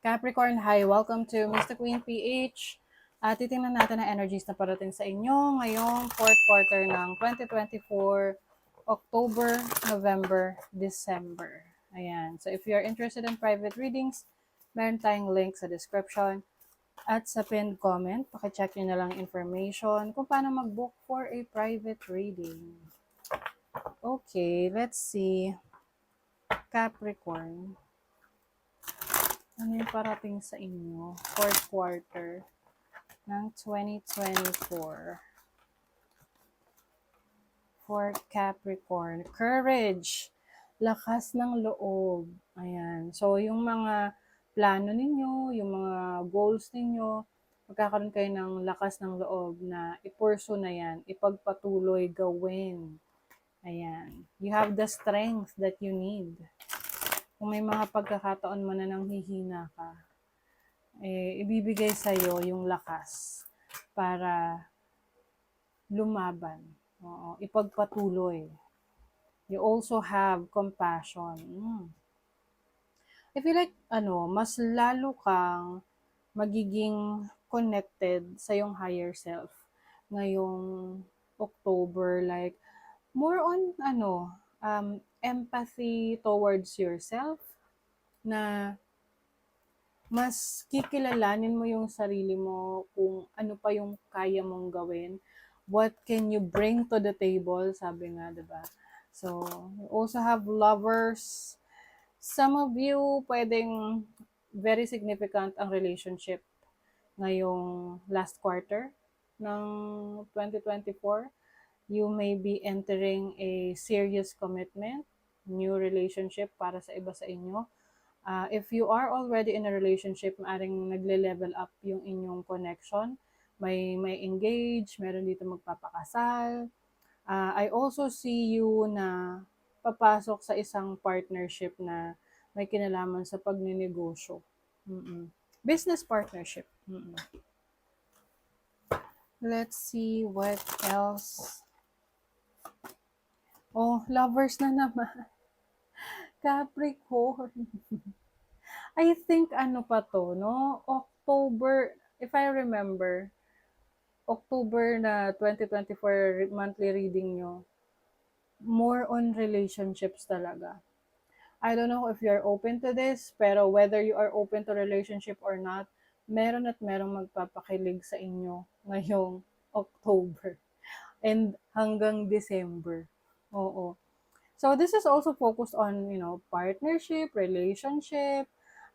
Capricorn, hi! Welcome to Mr. Queen PH. Titingnan natin ang energies na parating sa inyo ngayong fourth quarter ng 2024, October, November, December. Ayan. So if you're interested in private readings, meron tayong link sa description at sa pinned comment. Pakicheck nyo na lang information kung paano mag-book for a private reading. Okay, let's see. Capricorn. Ano yung parating sa inyo? Fourth quarter ng 2024. For Capricorn. Courage. Lakas ng loob. Ayan. So, yung mga plano ninyo, yung mga goals ninyo, magkakaroon kayo ng lakas ng loob na i-pursue na yan, ipagpatuloy, gawin. Ayan. You have the strength that you need. Kung may mga pagkakataon mo na nanghihina ka, ibibigay sa'yo yung lakas para lumaban. Oo, ipagpatuloy. You also have compassion. I feel like, mas lalo kang magiging connected sa yung higher self ngayong October. Like, more on, empathy towards yourself na mas kikilalanin mo yung sarili mo kung ano pa yung kaya mong gawin. What can you bring to the table, sabi nga, diba? So, you also have lovers. Some of you, pwedeng very significant ang relationship ngayong last quarter ng 2024. You may be entering a serious commitment, new relationship para sa iba sa inyo. If you are already in a relationship, maaring nagle-level up yung inyong connection. May engage, meron dito magpapakasal. I also see you na papasok sa isang partnership na may kinalaman sa pagninegosyo. Business partnership. Let's see what else. Oh, lovers na naman. Capricorn. I think ano pa to, no? October, if I remember, October na 2024 monthly reading nyo, more on relationships talaga. I don't know if you're open to this, pero whether you are open to relationship or not, meron at merong magpapakilig sa inyo ngayong October and hanggang December. Oo. So this is also focused on, partnership, relationship,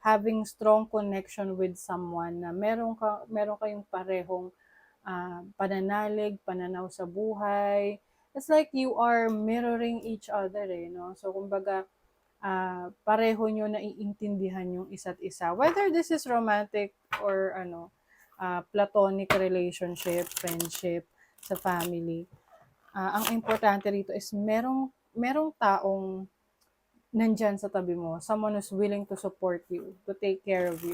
having strong connection with someone na meron kayong parehong pananalig, pananaw sa buhay. It's like you are mirroring each other, no? So kumbaga, pareho nyo naiintindihan yung isa't isa. Whether this is romantic or platonic relationship, friendship, sa family. Ang importante rito is merong taong nandyan sa tabi mo, someone who's willing to support you, to take care of you.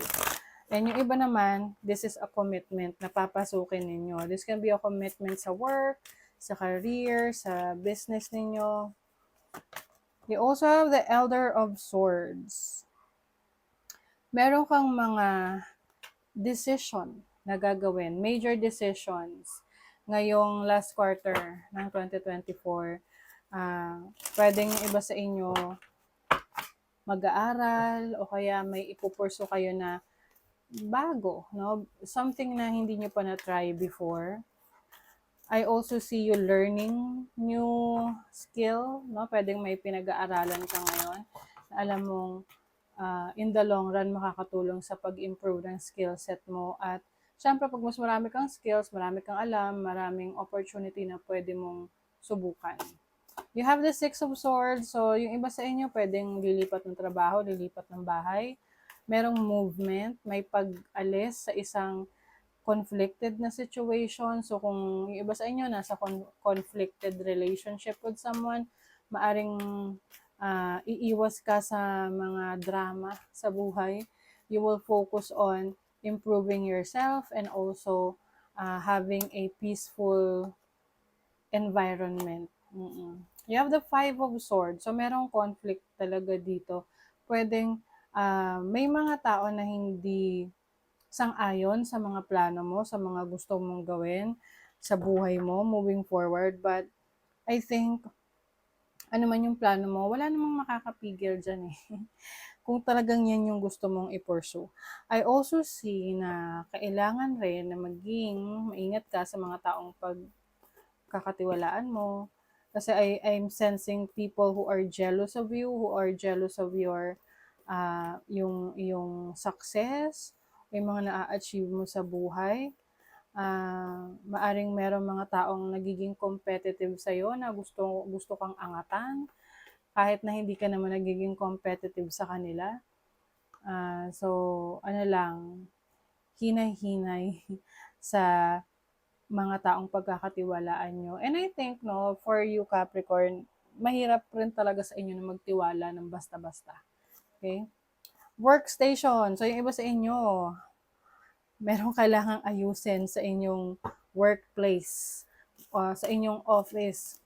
And yung iba naman, this is a commitment na papasukin ninyo. This can be a commitment sa work, sa career, sa business ninyo. You also have the Elder of Swords. Meron kang mga decision na gagawin, major decisions ngayong last quarter ng 2024. Pwedeng iba sa inyo mag-aaral o kaya may ipupurso kayo na bago, no? Something na hindi nyo pa na-try before. I also see you learning new skill, no? Pwedeng may pinag-aaralan ka ngayon na alam mong in the long run makakatulong sa pag-improve ng skill set mo. At syempre, pag mas marami kang skills, marami kang alam, maraming opportunity na pwede mong subukan. You have the Six of Swords. So, yung iba sa inyo, pwedeng lilipat ng trabaho, lilipat ng bahay. Merong movement, may pag-alis sa isang conflicted na situation. So, kung yung iba sa inyo nasa conflicted relationship with someone, maaring iiwas ka sa mga drama sa buhay. You will focus on improving yourself and also having a peaceful environment. You have the Five of Swords. So, merong conflict talaga dito. Pwedeng may mga tao na hindi sang-ayon sa mga plano mo, sa mga gusto mong gawin sa buhay mo moving forward. But I think, ano man yung plano mo, wala namang makakapigil dyan eh. Kung talagang yan yung gusto mong i-pursue. I also see na kailangan rin na maging maingat ka sa mga taong pagkakatiwalaan mo. Kasi I'm sensing people who are jealous of you, who are jealous of your yung success, yung mga na-achieve mo sa buhay. Maaring merong mga taong nagiging competitive sa'yo na gusto kang angatan, kahit na hindi ka naman nagiging competitive sa kanila. So, ano lang, hinay-hinay sa mga taong pagkakatiwalaan nyo. And I think, no, for you Capricorn, mahirap rin talaga sa inyo na magtiwala ng basta-basta. Okay? Workstation. So, yung iba sa inyo, merong kailangang ayusin sa inyong workplace, sa inyong office.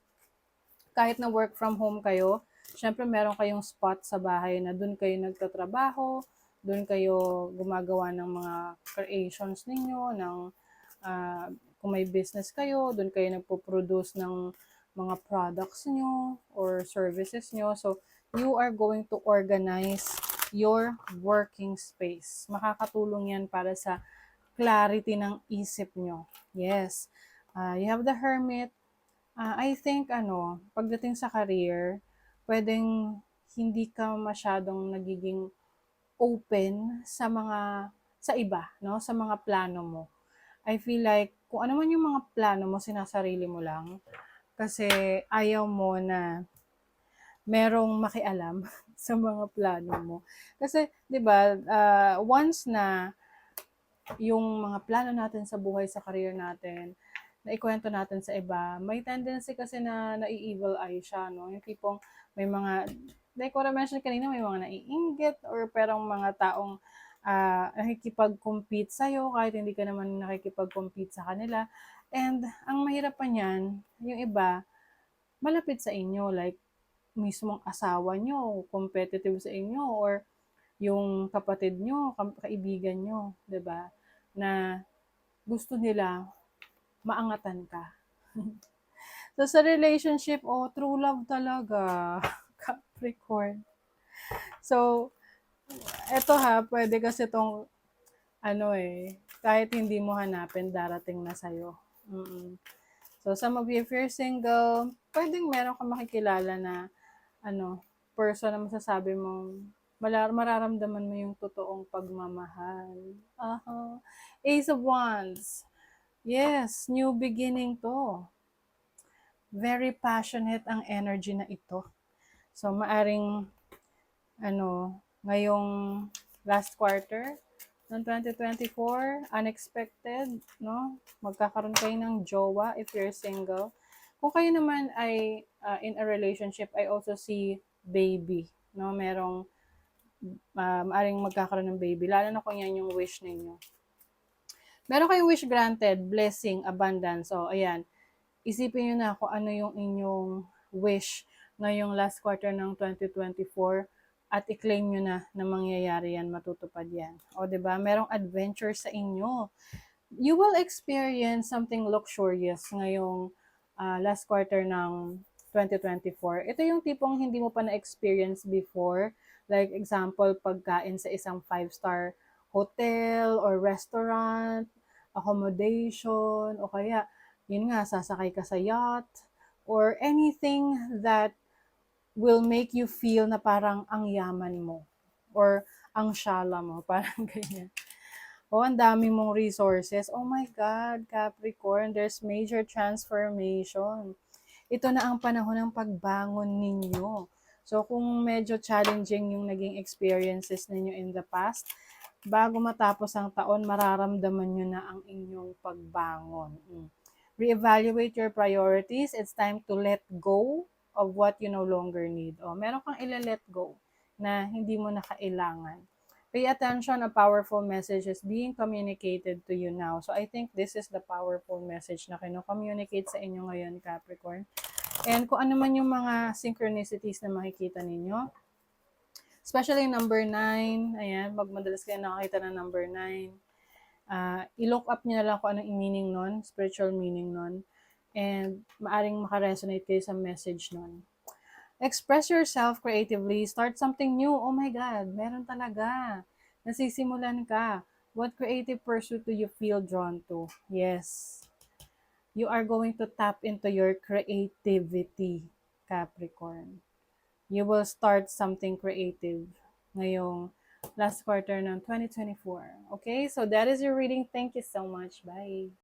Kahit na work from home kayo, syempre meron kayong spot sa bahay na dun kayo nagtatrabaho, dun kayo gumagawa ng mga creations ninyo, ng kung may business kayo, dun kayo nagpo-produce ng mga products nyo or services nyo. So, you are going to organize your working space. Makakatulong yan para sa clarity ng isip nyo. Yes. You have the Hermit. I think, pagdating sa career, pwedeng hindi ka masyadong nagiging open sa iba, no? Sa mga plano mo. I feel like, kung ano man yung mga plano mo, sinasarili mo lang. Kasi ayaw mo na merong makialam sa mga plano mo. Kasi, di ba, once na yung mga plano natin sa buhay, sa career natin, na ikwento natin sa iba, may tendency kasi na nai-evil eye siya, no? Yung tipong may mga, like what I mentioned kanina, may mga naiinggit or perang mga taong nakikipag-compete sa'yo kahit hindi ka naman nakikipag-compete sa kanila. And ang mahirap pa niyan, yung iba, malapit sa inyo, like mismong asawa nyo, competitive sa inyo, or yung kapatid nyo, kaibigan nyo, 'di ba? Na gusto nila maangatan ka. So, sa relationship, true love talaga. Capricorn. So, eto pwede kasi tong, kahit hindi mo hanapin, darating na sa'yo. So, some of you, if you're single, pwedeng meron kang makikilala na, person na masasabi mong, mararamdaman mo yung totoong pagmamahal. Ace of Wands. Yes, new beginning to. Very passionate ang energy na ito. So, maaring, ngayong last quarter ng 2024, unexpected, no? Magkakaroon kayo ng jowa if you're single. Kung kayo naman ay in a relationship, I also see baby, no? Maaring magkakaroon ng baby, lalo na kung yan yung wish ninyo. Meron kayong wish granted, blessing, abundance. So, ayan, isipin nyo na kung ano yung inyong wish ngayong last quarter ng 2024 at i-claim nyo na mangyayari yan, matutupad yan. O, diba? Merong adventure sa inyo. You will experience something luxurious ngayong last quarter ng 2024. Ito yung tipong hindi mo pa na-experience before. Like, example, pagkain sa isang 5-star hotel or restaurant, accommodation, o kaya yun nga, sasakay ka sa yacht, or anything that will make you feel na parang ang yaman mo, or ang syala mo, parang ganyan. Ang dami mong resources. Oh my God, Capricorn, there's major transformation. Ito na ang panahon ng pagbangon ninyo. So, kung medyo challenging yung naging experiences ninyo in the past, bago matapos ang taon, mararamdaman nyo na ang inyong pagbangon. Reevaluate your priorities. It's time to let go of what you no longer need. Meron kang ila-let go na hindi mo na kailangan. Pay attention, a powerful message is being communicated to you now. So I think this is the powerful message na kino-communicate sa inyo ngayon, Capricorn. And kung ano man yung mga synchronicities na makikita ninyo, Especially number 9, ayan, 'pag madalas kayo nakakita ng number 9, i-look up niyo na lang kung anong meaning nun, spiritual meaning nun, and maaring maka-resonate kayo sa message nun. Express yourself creatively, start something new. Oh my God, meron talaga. Nasisimulan ka. What creative pursuit do you feel drawn to? Yes, you are going to tap into your creativity, Capricorn. You will start something creative ngayong last quarter ng 2024. Okay, so that is your reading. Thank you so much. Bye.